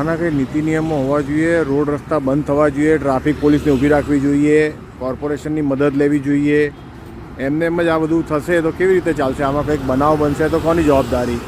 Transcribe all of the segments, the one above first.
આના કંઈ નીતિ નિયમો હોવા જોઈએ, રોડ રસ્તા બંધ થવા જોઈએ, ટ્રાફિક પોલીસને ઊભી રાખવી જોઈએ, કોર્પોરેશનની મદદ લેવી જોઈએ. એમને એમ જ આ બધું થશે તો કેવી રીતે ચાલશે? આમાં કંઈક બનાવ બનશે તો કોની જવાબદારી?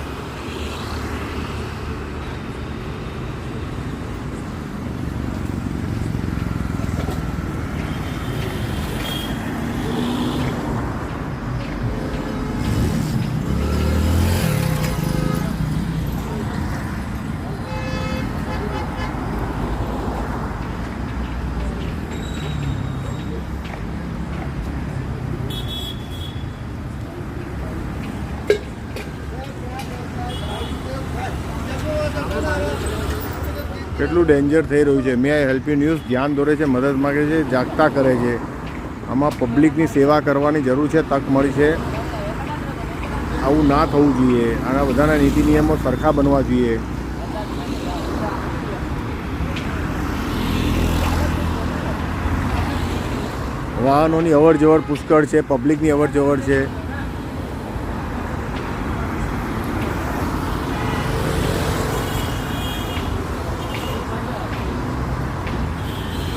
કેટલું ડેન્જર થઈ રહ્યું છે. મે આઈ હેલ્પ યુ ન્યૂઝ ધ્યાન દોરે છે, મદદ માગે છે, જાગતા કરે છે. આમાં પબ્લિકની સેવા કરવાની જરૂર છે, તક મળી છે. આવું ના થવું જોઈએ. આના બધાના નીતિ નિયમો સરખા બનવા જોઈએ. વાહનોની અવર જવર પુષ્કળ છે, પબ્લિકની અવર જવર છે.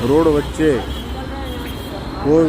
રોડ વચ્ચે કોઈ